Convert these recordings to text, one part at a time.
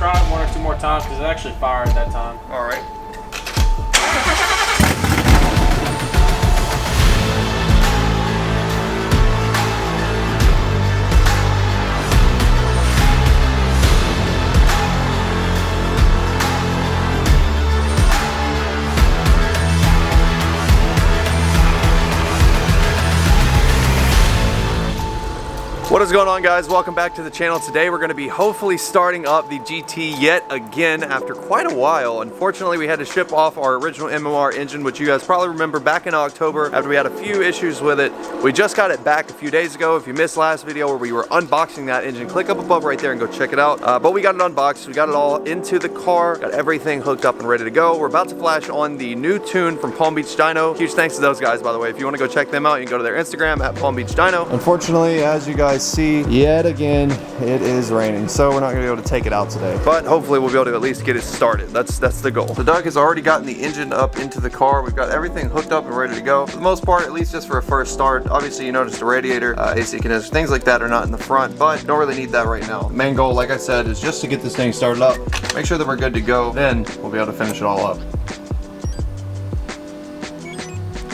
try it 1 or 2 more times because it actually fired that time. All right. What is going on, guys? Welcome back to the channel. Today we're going to be hopefully starting up the GT yet again after quite a while. Unfortunately, we had to ship off our original MMR engine, which you guys probably remember back in October after we had a few issues with it. We just got it back a few days ago. If you missed last video where we were unboxing that engine, click up above right there and go check it out. But we got it unboxed. We got it all into the car, got everything hooked up and ready to go. We're about to flash on the new tune from Palm Beach Dyno. Huge thanks to those guys, by the way. If you want to go check them out, you can go to their Instagram at Palm Beach Dyno. Unfortunately, as you guys see, yet again it is raining, so we're not gonna be able to take it out today, but hopefully we'll be able to at least get it started. That's the goal. So Doug has already gotten the engine up into the car. We've got everything hooked up and ready to go for the most part, at least just for a first start. Obviously, you notice the radiator, AC condenser, things like that are not in the front, but don't really need that right now. The main goal, like I said, is just to get this thing started up, make sure that we're good to go, then we'll be able to finish it all up.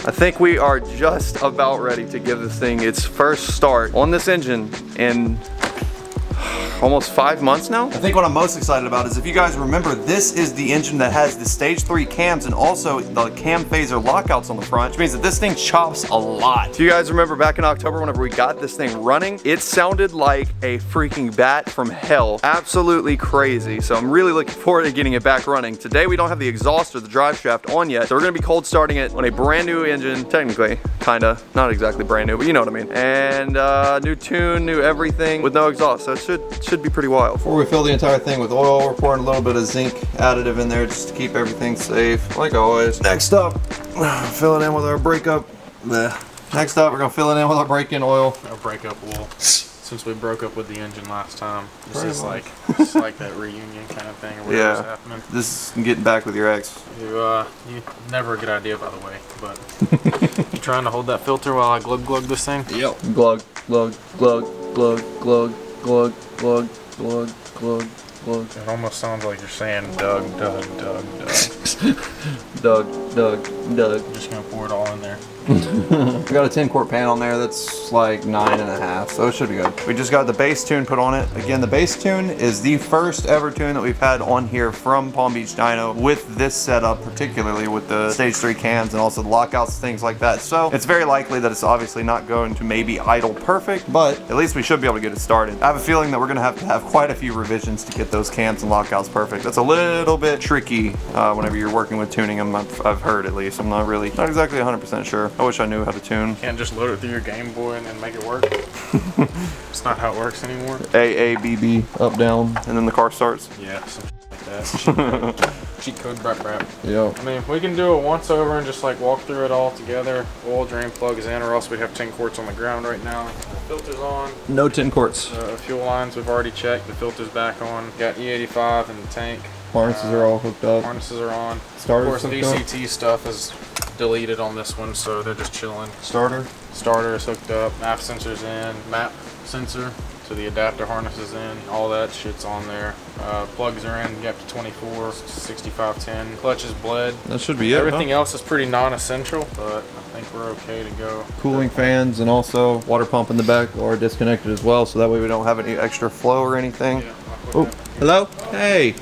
I think we are just about ready to give this thing its first start on this engine in almost 5 months now. I think what I'm most excited about is, if you guys remember, this is the engine that has the stage 3 cams and also the cam phaser lockouts on the front, which means that this thing chops a lot. If you guys remember back in October whenever we got this thing running, it sounded like a freaking bat from hell. Absolutely crazy. So I'm really looking forward to getting it back running. Today we don't have the exhaust or the drive shaft on yet, so we're gonna be cold starting it on a brand new engine, technically, kinda, not exactly brand new, but you know what I mean. And new tune, new everything with no exhaust, so it should be pretty wild. Before we fill the entire thing with oil, we're pouring a little bit of zinc additive in there just to keep everything safe, like always. Next up, fill it in with our breakup. Next up, we're gonna fill it in with our break-in oil. Our breakup oil. Since we broke up with the engine last time, this is like it's like that reunion kind of thing, or whatever's happening. This is getting back with your ex. You never a good idea, by the way, but you trying to hold that filter while I glug this thing? Yep. Glug, glug, glug, glug, glug, glug, glug, glug, glug, glug. It almost sounds like you're saying Doug, Doug, Doug, Doug. Doug, Doug, Doug. I'm just gonna pour it all in there. We got a 10-quart pan on there that's like 9.5, so it should be good. We just got the bass tune put on it. Again, the bass tune is the first ever tune that we've had on here from Palm Beach Dyno with this setup, particularly with the stage 3 cams and also the lockouts, things like that. So it's very likely that it's obviously not going to maybe idle perfect, but at least we should be able to get it started. I have a feeling that we're gonna have to have quite a few revisions to get those cams and lockouts perfect. That's a little bit tricky whenever you're working with tuning them, I've heard at least. I'm not exactly 100% sure. I wish I knew how to tune. Can't just load it through your Game Boy and then make it work. It's not how it works anymore. A, B, B, up, down, and then the car starts. Yeah, some like that. Cheat code, brap, brap. Yeah. I mean, we can do it once over and just like walk through it all together. Oil drain plugs in, or else we'd have 10 quarts on the ground right now. Filters on. No 10 quarts. Fuel lines we've already checked. The filter's back on. Got E85 in the tank. Harnesses are all hooked up. Harnesses are on. Starters of course, DCT stuff is deleted on this one, so they're just chilling. Starter is hooked up. MAP sensor's in. MAP sensor. So the adapter harness is in. All that shit's on there. Plugs are in. Got to 24, 6510. Clutch is bled. That should be it. Everything else is pretty non-essential, but I think we're okay to go. Cooling fans and also water pump in the back are disconnected as well, so that way we don't have any extra flow or anything. Yeah, oh, hello? Hey.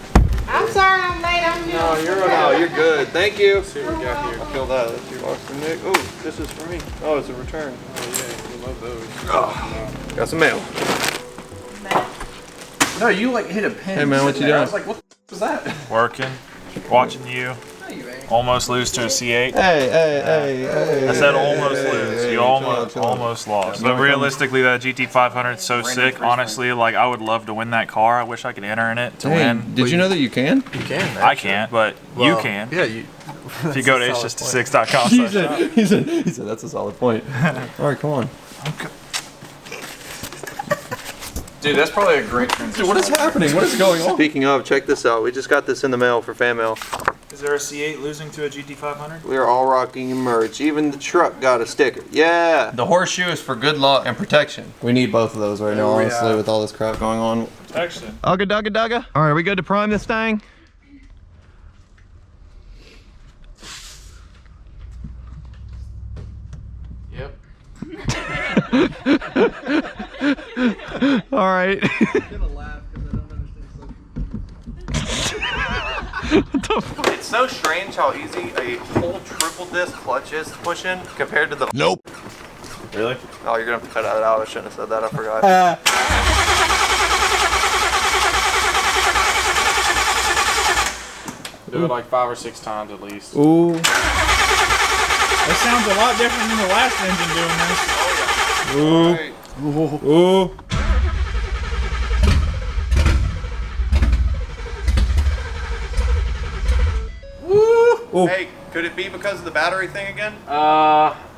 I'm sorry I'm late. I'm No, you're good. Thank you. Let's see what we got here. I feel that. That's your box for Nick. Oh, this is for me. Oh, it's a return. Oh yeah, we love those. Oh, got some mail. No, you like hit a pin. Hey man, what you doing? I was like, what the was that? Working, watching you. Almost lose to a C8. Hey. I said almost lose. You almost lost. But realistically, that GT500 is so sick. Honestly, like I would love to win that car. I wish I could enter in it to win. Did you know that you can? You can. I can't, but you can. Yeah, you. If you go to it's-just-a-6.com. He said that's a solid point. All right, come on. Okay. Dude, that's probably a great transition. Dude, what is happening? What is going on? Speaking of, check this out. We just got this in the mail for fan mail. Is there a C8 losing to a GT500? We are all rocking merch. Even the truck got a sticker. Yeah. The horseshoe is for good luck and protection. We need both of those right now, honestly, with all this crap going on. protection. Ugga dugga dugga. All right, are we good to prime this thing? Yep. All right. It's so strange how easy a whole triple disc clutch is to push in compared to the. Nope. Really? Oh, you're gonna have to cut that out. I shouldn't have said that. I forgot. Do it like 5 or 6 times at least. Ooh. That sounds a lot different than the last engine doing this. Ooh. Ooh. Ooh. Hey, could it be because of the battery thing again?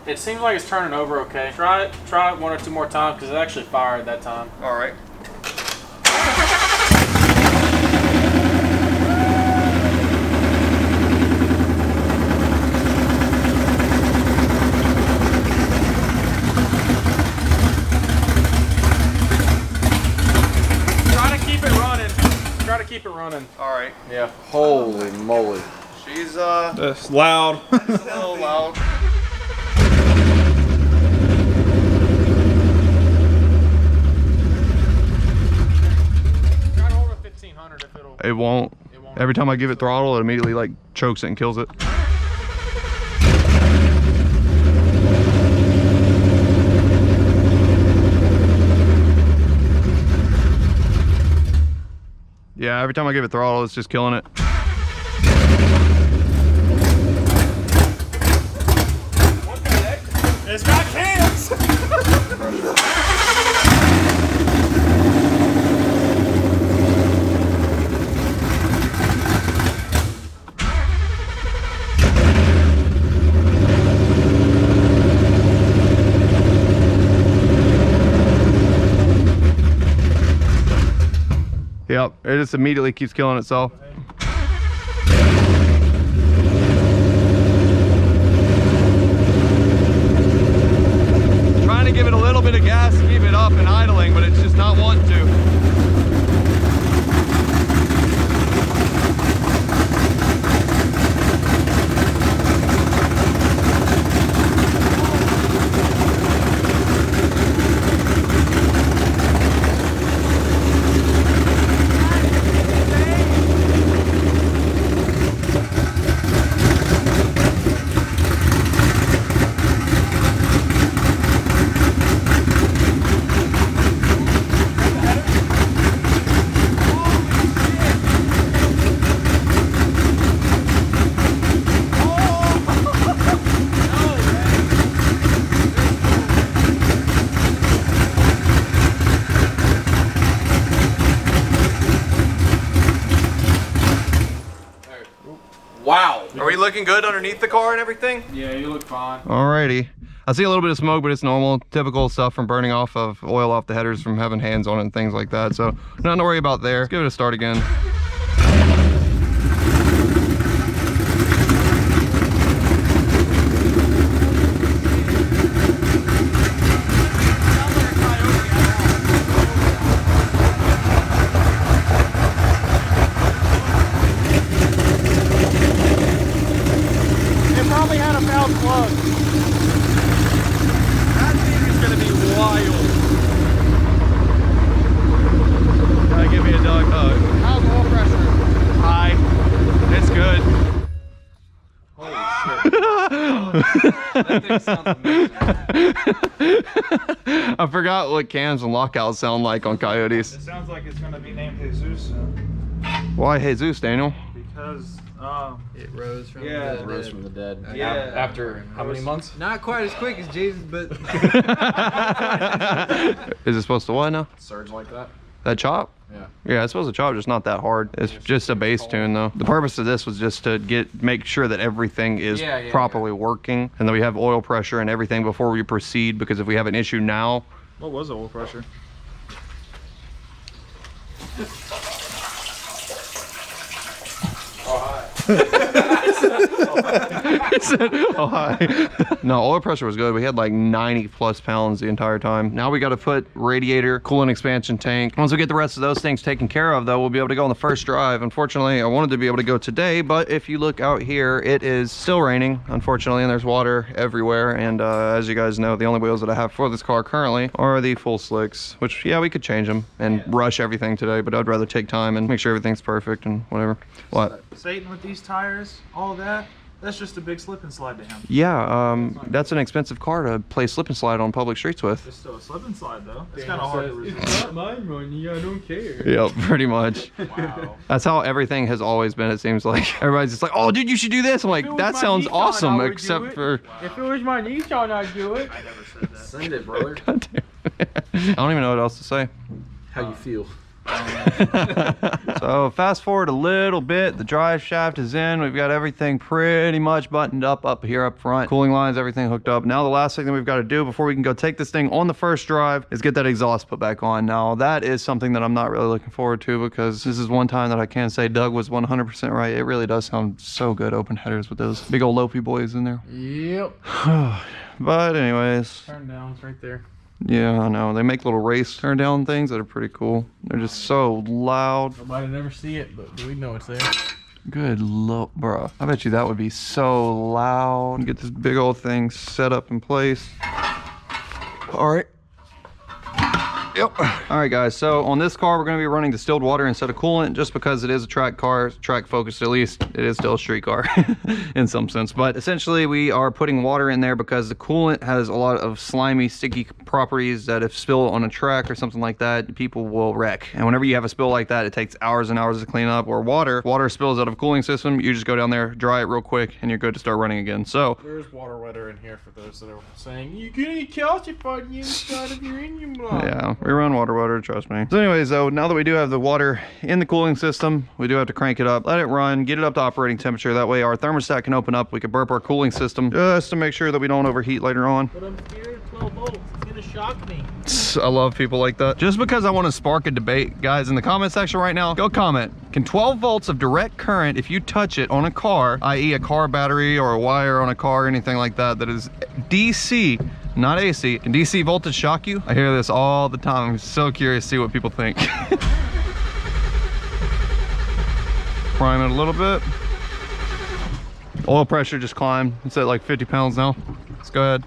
It seems like it's turning over okay. Try it 1 or 2 more times because it actually fired that time. All right. Try to keep it running. All right. Yeah. Holy moly. She's That's loud. a little loud. Try to hold a 1500 if it'll. It won't. Every time I give it throttle, it immediately like chokes it and kills it. Yeah, every time I give it throttle, it's just killing it. What the heck? It's got cans. Yep, it just immediately keeps killing itself. Trying to give it a little bit of gas to keep it up and idling, but it's just not wanting to. Wow. Are we looking good underneath the car and everything? Yeah, you look fine. Alrighty. I see a little bit of smoke, but it's normal. Typical stuff from burning off of oil off the headers from having hands on it and things like that. So nothing to worry about there. Let's give it a start again. That thing sounds amazing. I forgot what cams and lockouts sound like on Coyotes. It sounds like it's gonna be named Jesus soon. Why Jesus, Daniel? Because It rose from Yeah. the Rose dead. from the dead. Yeah. After how many months? Not quite as quick as Jesus, but Is it supposed to what now? Surge like that? That chop? Yeah. Yeah, it's supposed to chop, just not that hard. It's just a bass tune though. The purpose of this was just to make sure that everything is properly working and that we have oil pressure and everything before we proceed, because if we have an issue now. what was the oil pressure? He said, oh, hi. No, oil pressure was good. We had like 90 plus pounds the entire time. Now we got to put radiator, coolant expansion tank. Once we get the rest of those things taken care of, though, we'll be able to go on the first drive. Unfortunately, I wanted to be able to go today, but if you look out here, it is still raining, unfortunately, and there's water everywhere. And as you guys know, the only wheels that I have for this car currently are the full slicks, which, yeah, we could change them and rush everything today, but I'd rather take time and make sure everything's perfect and whatever. What? Satan with these tires, all that, that's just a big slip and slide to him. Yeah, that's an expensive car to play slip and slide on public streets with. It's still a slip and slide though. It's kind of hard to resist. It's not my money, I don't care. Yep, pretty much. Wow. That's how everything has always been, it seems like. Everybody's just like, oh, dude, you should do this. I'm like, that sounds awesome, except for... If it was my Nissan, I'd do it. I never said that. Send it, brother. God damn it. I don't even know what else to say. How you feel? So fast forward a little bit, the drive shaft is in. We've got everything pretty much buttoned up here up front. Cooling lines, everything hooked up. Now the last thing that we've got to do before we can go take this thing on the first drive is get that exhaust put back on. Now that is something that I'm not really looking forward to, because this is one time that I can say Doug was 100% right. It really does sound so good, open headers with those big old Lopi boys in there. Yep. But anyways, Turn down, it's right there. yeah, I know. They make little race turn down things that are pretty cool. They're just so loud. Nobody never see it, but we know it's there. Good lord, bruh. I bet you that would be so loud. Get this big old thing set up in place. All right. Yep. All right, guys. So on this car, we're going to be running distilled water instead of coolant, just because it is a track car, track focused at least. It is still a street car in some sense. But essentially, we are putting water in there because the coolant has a lot of slimy, sticky properties that if spilled on a track or something like that, people will wreck. And whenever you have a spill like that, it takes hours and hours to clean up. Or water spills out of a cooling system. You just go down there, dry it real quick, and you're good to start running again. So There's water wetter in here for those that are saying, you're going to calcify the inside of your engine block. yeah, we run water, trust me. So anyways, though, now that we do have the water in the cooling system, we do have to crank it up, let it run, get it up to operating temperature. That way our thermostat can open up. We can burp our cooling system just to make sure that we don't overheat later on. But I'm scared of 12 volts. It's gonna shock me. I love people like that. Just because I want to spark a debate, guys, in the comment section right now, go comment. Can 12 volts of direct current, if you touch it on a car, i.e. a car battery or a wire on a car, anything like that, that is DC, not AC, can DC voltage shock you? I hear this all the time. I'm so curious to see what people think. Prime it a little bit. Oil pressure just climbed. It's at like 50 pounds now. Let's go ahead.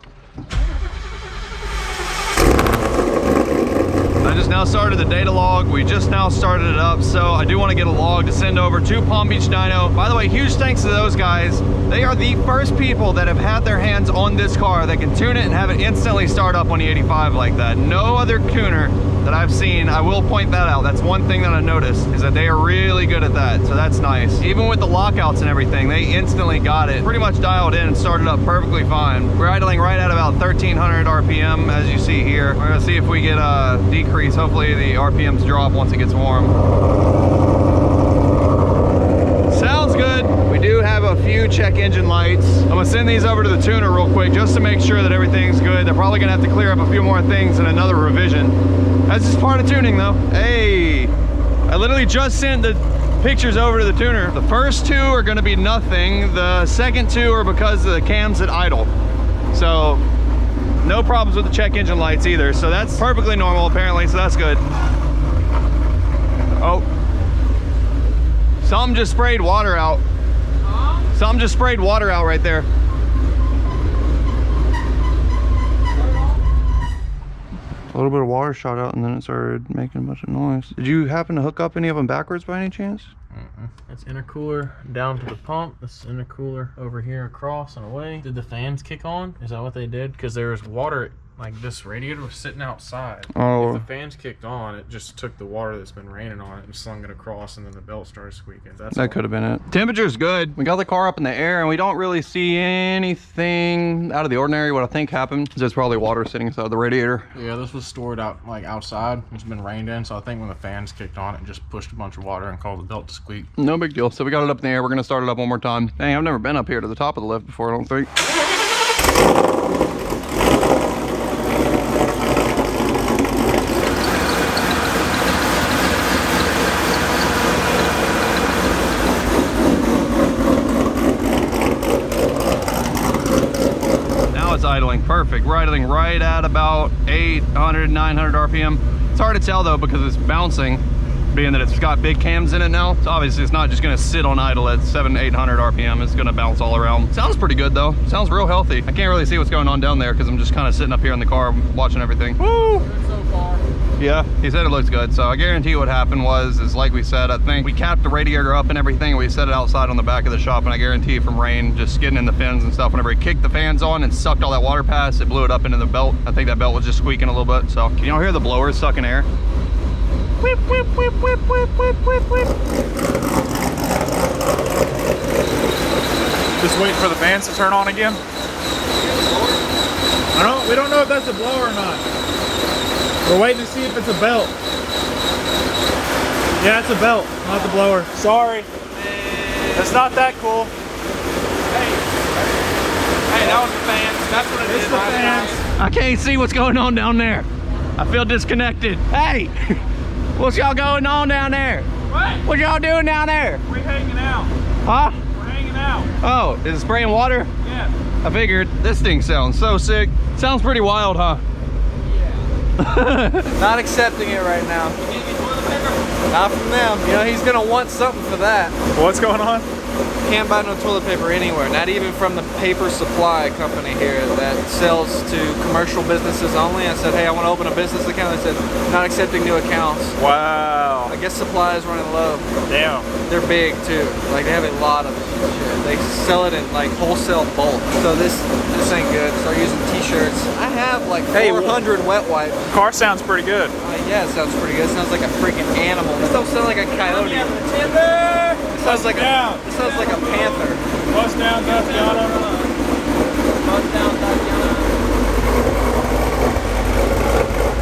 I just now started the data log. We just now started it up, so I do want to get a log to send over to Palm Beach Dyno. By the way, huge thanks to those guys. They are the first people that have had their hands on this car that can tune it and have it instantly start up on the 85 like that. No other tuner that I've seen, I will point that out. That's one thing that I noticed, is that they are really good at that, so that's nice. Even with the lockouts and everything, they instantly got it pretty much dialed in and started up perfectly fine. We're idling right at about 1300 RPM, as you see here. We're gonna see if we get a decrease. Hopefully the RPMs drop once it gets warm. Sounds good. We do have a few check engine lights. I'm gonna send these over to the tuner real quick just to make sure that everything's good. They're probably gonna have to clear up a few more things in another revision. That's just part of tuning though. Hey, I literally just sent the pictures over to the tuner. The first two are gonna be nothing. The second two are because of the cams at idle. So no problems with the check engine lights either. So that's perfectly normal apparently, so that's good. Oh. Something just sprayed water out. Something just sprayed water out right there. A little bit of water shot out and then it started making a bunch of noise. Did you happen to hook up any of them backwards by any chance? That's intercooler down to the pump. This intercooler over here across and away. Did the fans kick on? Is that what they did? Because there was water, like this radiator was sitting outside. Oh. If the fans kicked on, it just took the water that's been raining on it and slung it across, and then the belt started squeaking. That could have been it. Temperature's good. We got the car up in the air and we don't really see anything out of the ordinary. What I think happened is there's probably water sitting inside the radiator. Yeah, this was stored out like outside. It's been rained in, so I think when the fans kicked on, it just pushed a bunch of water and caused the belt to squeak. No big deal. So we got it up in the air. We're gonna start it up one more time. Dang, I've never been up here to the top of the lift before, I don't think. perfect. Idling right at about 800, 900 RPM. It's hard to tell though because it's bouncing, being that it's got big cams in it now. So obviously it's not just gonna sit on idle at 700, 800 RPM. It's gonna bounce all around. Sounds pretty good though. Sounds real healthy. I can't really see what's going on down there because I'm just kind of sitting up here in the car watching everything. Woo! So far. Yeah, he said it looks good. So I guarantee what happened is like we said, I think we capped the radiator up and everything. We set it outside on the back of the shop, and I guarantee from rain just getting in the fins and stuff, whenever he kicked the fans on and sucked all that water past, it blew it up into the belt. I think that belt was just squeaking a little bit. So can y'all hear the blowers sucking air? Whip, whip, whip, whip, whip, whip, whip, whip. Just waiting for the fans to turn on again. We don't know if that's a blower or not. We're waiting to see if it's a belt. Yeah, it's a belt, not the blower. Sorry. It's not that cool. Hey, that was the fans. That's what it is. It's the fans. I can't see what's going on down there. I feel disconnected. Hey, what's y'all going on down there? What? What y'all doing down there? We're hanging out. Huh? We're hanging out. Oh, is it spraying water? Yeah. I figured. This thing sounds so sick. Sounds pretty wild, huh? Not accepting it right now. Not from them. You know, he's gonna want something for that. What's going on? Can't buy no toilet paper anywhere, not even from the paper supply company here that sells to commercial businesses only. I said, hey, I want to open a business account. They said, not accepting new accounts. Wow. I guess supply is running low. Damn. They're big too. Like they have a lot of shit. They sell it in like wholesale bulk. So this ain't good. Start using t-shirts. I have like 400 wet wipes. Car sounds pretty good. Yeah, it sounds pretty good. It sounds like a freaking animal. This don't sound like a coyote. It sounds like a panther. Bust down, Tatiana.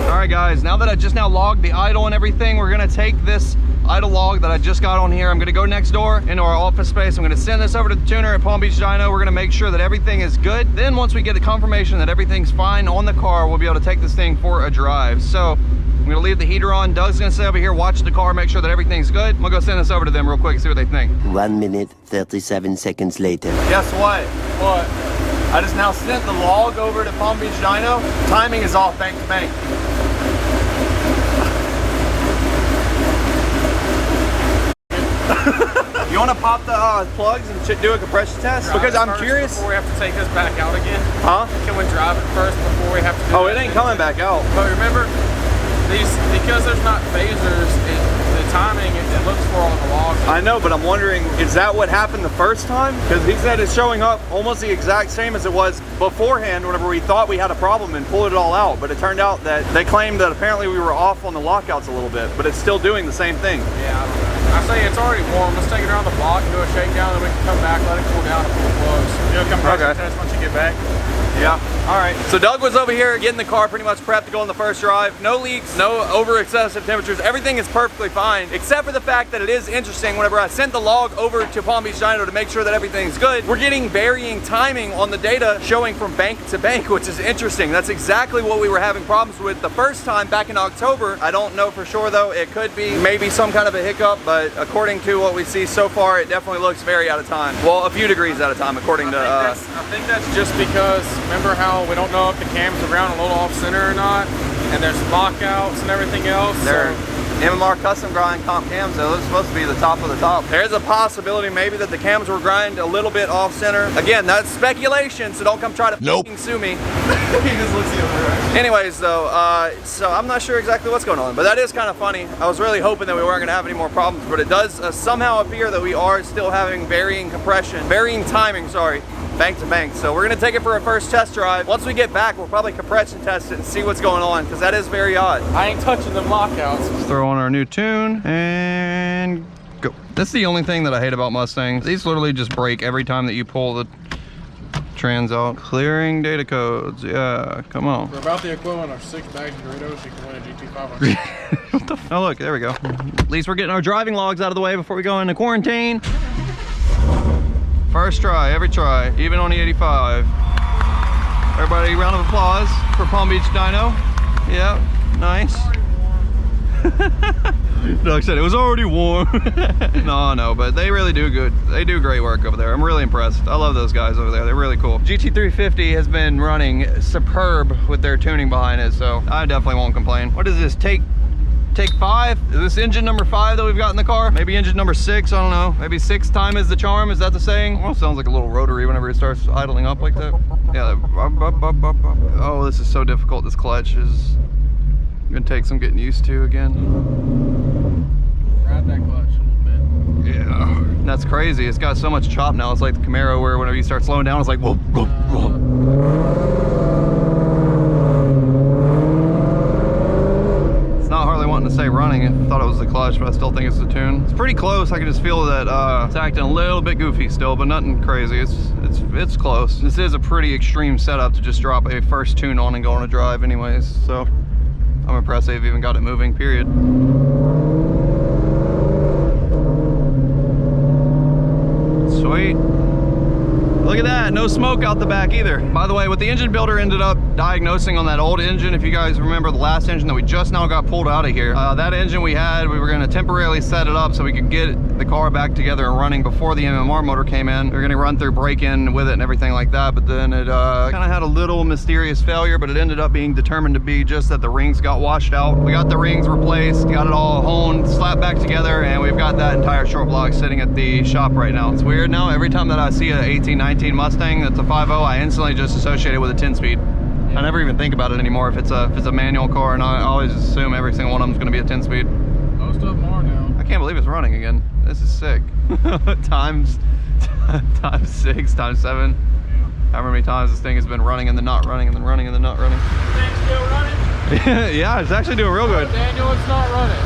All right, guys, now that I just now logged the idle and everything, we're gonna take this idle log that I just got on here. I'm gonna go next door into our office space. I'm gonna send this over to the tuner at Palm Beach Dyno. We're gonna make sure that everything is good. Then once we get a confirmation that everything's fine on the car, we'll be able to take this thing for a drive. So I'm gonna leave the heater on. Doug's gonna stay over here, watch the car, make sure that everything's good. I'm gonna go send this over to them real quick and see what they think. 1 minute, 37 seconds later. Guess what? What? I just now sent the log over to Palm Beach Dyno. Timing is off bank to bank. You want to pop the plugs and do a compression test? Because I'm curious. Before we have to take this back out again. Huh? Can we drive it first before we have to do Oh, that? it ain't coming back out. But remember, because there's not phasers, the timing it looks for on the log. I know, but I'm wondering, is that what happened the first time? Because he said it's showing up almost the exact same as it was beforehand whenever we thought we had a problem and pulled it all out. But it turned out that they claimed that apparently we were off on the lockouts a little bit, but it's still doing the same thing. Yeah, I don't know. I say it's already warm. Let's take it around the block, do a shakedown, then we can come back, let it cool down, and pull the plugs. Do a compression test once you get back. Yeah. All right. So Doug was over here getting the car pretty much prepped to go on the first drive. No leaks, no over excessive temperatures. Everything is perfectly fine, except for the fact that it is interesting. Whenever I sent the log over to Palm Beach Dyno to make sure that everything's good, we're getting varying timing on the data showing from bank to bank, which is interesting. That's exactly what we were having problems with the first time back in October. I don't know for sure though. It could be maybe some kind of a hiccup, but according to what we see so far, it definitely looks very out of time. Well, a few degrees out of time, according to. I think that's just because remember how we don't know if the cams are around a little off center or not, and there's lockouts and everything else. They're MMR custom grind comp cams, so they're supposed to be the top of the top. There's a possibility maybe that the cams were grind a little bit off center. Again, that's speculation, so don't come try to f***ing sue me. He just looks the other direction. Anyways though, so I'm not sure exactly what's going on, but that is kind of funny. I was really hoping that we weren't gonna have any more problems, but it does somehow appear that we are still having varying timing, sorry. Bank to bank. So we're gonna take it for a first test drive. Once we get back, we'll probably compression test it and see what's going on, because that is very odd. I ain't touching them lockouts. Let's throw on our new tune and go. That's the only thing that I hate about Mustangs. These literally just break every time that you pull the trans out. Clearing data codes. Yeah, come on. For about the equivalent of 6 bags of Doritos, you can win a GT500. What the oh look, there we go. At least we're getting our driving logs out of the way before we go into quarantine. First try, every try, even on the 85. Everybody, round of applause for Palm Beach Dyno. Yep, nice. Doug said it was already warm. No, but they really do good. They do great work over there. I'm really impressed. I love those guys over there. They're really cool. GT350 has been running superb with their tuning behind it, so I definitely won't complain. What is this? Take 5? Is this engine number 5 that we've got in the car? Maybe engine number 6, I don't know. Maybe 6 time is the charm, is that the saying? Almost sounds like a little rotary whenever it starts idling up like that. Yeah, oh, this is so difficult. This clutch is gonna take some getting used to again. Ride that clutch a little bit. Yeah, that's crazy. It's got so much chop now. It's like the Camaro where whenever you start slowing down, it's like whoa, whoa, whoa. To say running, I thought it was the clutch, but I still think it's the tune. It's pretty close. I can just feel that it's acting a little bit goofy still, but nothing crazy. It's close. This is a pretty extreme setup to just drop a first tune on and go on a drive anyways, so I'm impressed they've even got it moving, period. Sweet. Look at that, no smoke out the back either. By the way, what the engine builder ended up diagnosing on that old engine, if you guys remember the last engine that we just now got pulled out of here, that engine we were gonna temporarily set it up so we could get the car back together and running before the MMR motor came in. We were gonna run through break-in with it and everything like that, but then it kind of had a little mysterious failure, but it ended up being determined to be just that the rings got washed out. We got the rings replaced, got it all honed, slapped back together, and we've got that entire short block sitting at the shop right now. It's weird now, every time that I see a 18-19 Mustang that's a 5.0, I instantly just associate it with a 10-speed. I never even think about it anymore if it's a manual car, and I always assume every single one of them is going to be a 10-speed. Most of them are now. I can't believe it's running again. This is sick. times 6, times 7. Yeah. However many times this thing has been running and then not running and then running and then not running. Thing's still running? Yeah, it's actually doing real good. Daniel, it's not running.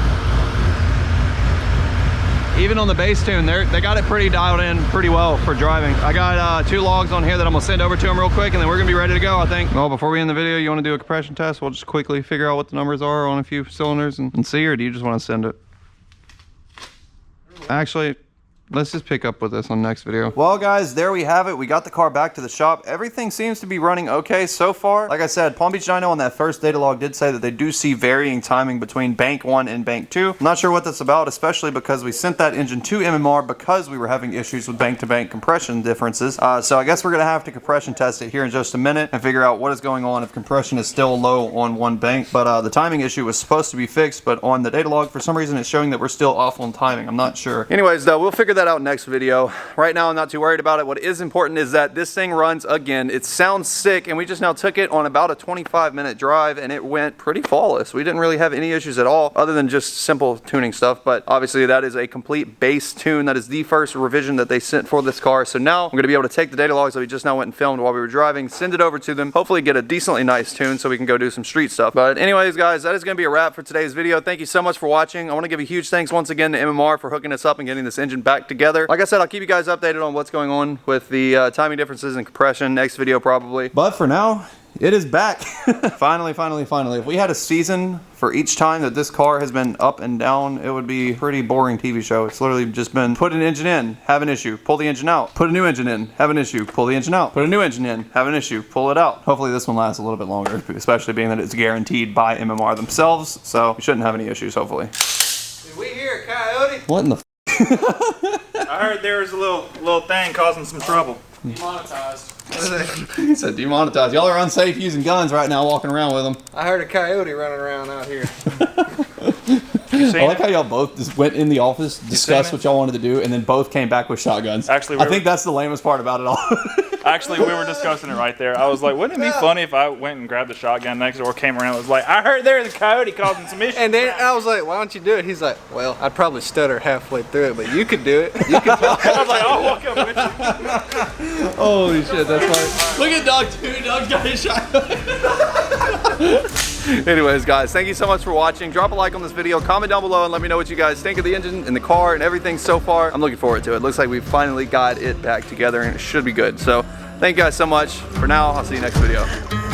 Even on the base tune, they got it pretty dialed in pretty well for driving. I got 2 logs on here that I'm gonna send over to them real quick, and then we're gonna be ready to go, I think. Well, before we end the video, you wanna do a compression test? We'll just quickly figure out what the numbers are on a few cylinders and see, or do you just wanna send it? Actually, let's just pick up with this on the next video. Well guys, there we have it. We got the car back to the shop. Everything seems to be running okay so far. Like I said, Palm Beach Dyno on that first data log did say that they do see varying timing between bank 1 and bank 2. I'm not sure what that's about, especially because we sent that engine to MMR because we were having issues with bank-to-bank compression differences. So I guess we're gonna have to compression test it here in just a minute and figure out what is going on if compression is still low on one bank. But the timing issue was supposed to be fixed, but on the data log, for some reason, it's showing that we're still off on timing. I'm not sure. Anyways, though, we'll figure that out next video. Right now, I'm not too worried about it. What is important is that this thing runs again. It sounds sick, and we just now took it on about a 25-minute drive, and it went pretty flawless. We didn't really have any issues at all, other than just simple tuning stuff, but obviously that is a complete base tune. That is the first revision that they sent for this car. So now I'm going to be able to take the data logs that we just now went and filmed while we were driving, send it over to them, hopefully get a decently nice tune so we can go do some street stuff. But anyways, guys, that is going to be a wrap for today's video. Thank you so much for watching. I want to give a huge thanks once again to MMR for hooking us up and getting this engine back together. Like I said, I'll keep you guys updated on what's going on with the timing differences and compression next video probably. But for now, it is back. Finally. If we had a season for each time that this car has been up and down, it would be a pretty boring TV show. It's literally just been put an engine in, have an issue, pull the engine out, put a new engine in, have an issue, pull the engine out, put a new engine in, have an issue, pull it out. Hopefully this one lasts a little bit longer, especially being that it's guaranteed by MMR themselves, so we shouldn't have any issues, hopefully. Did we hear a coyote? What in the I heard there was a little thing causing some trouble. Demonetized. He said demonetized. Y'all are unsafe using guns right now, walking around with them. I heard a coyote running around out here. I like how y'all both just went in the office, discussed what y'all wanted to do, and then both came back with shotguns. Actually, I think that's the lamest part about it all. Actually, we were discussing it right there. I was like, wouldn't it be funny if I went and grabbed the shotgun next door, came around, and was like, I heard there's a coyote causing some issues. And then I was like, why don't you do it? He's like, well, I'd probably stutter halfway through it, but you could do it. You could talk. I was like, I'll walk up with you. Holy shit, that's funny. Look at Doug too. Doug got his shotgun. Anyways, guys, thank you so much for watching. Drop a like on this video, comment down below, and let me know what you guys think of the engine and the car and everything so far. I'm looking forward to it. Looks like we finally got it back together, and it should be good. So thank you guys so much. For now, I'll see you next video.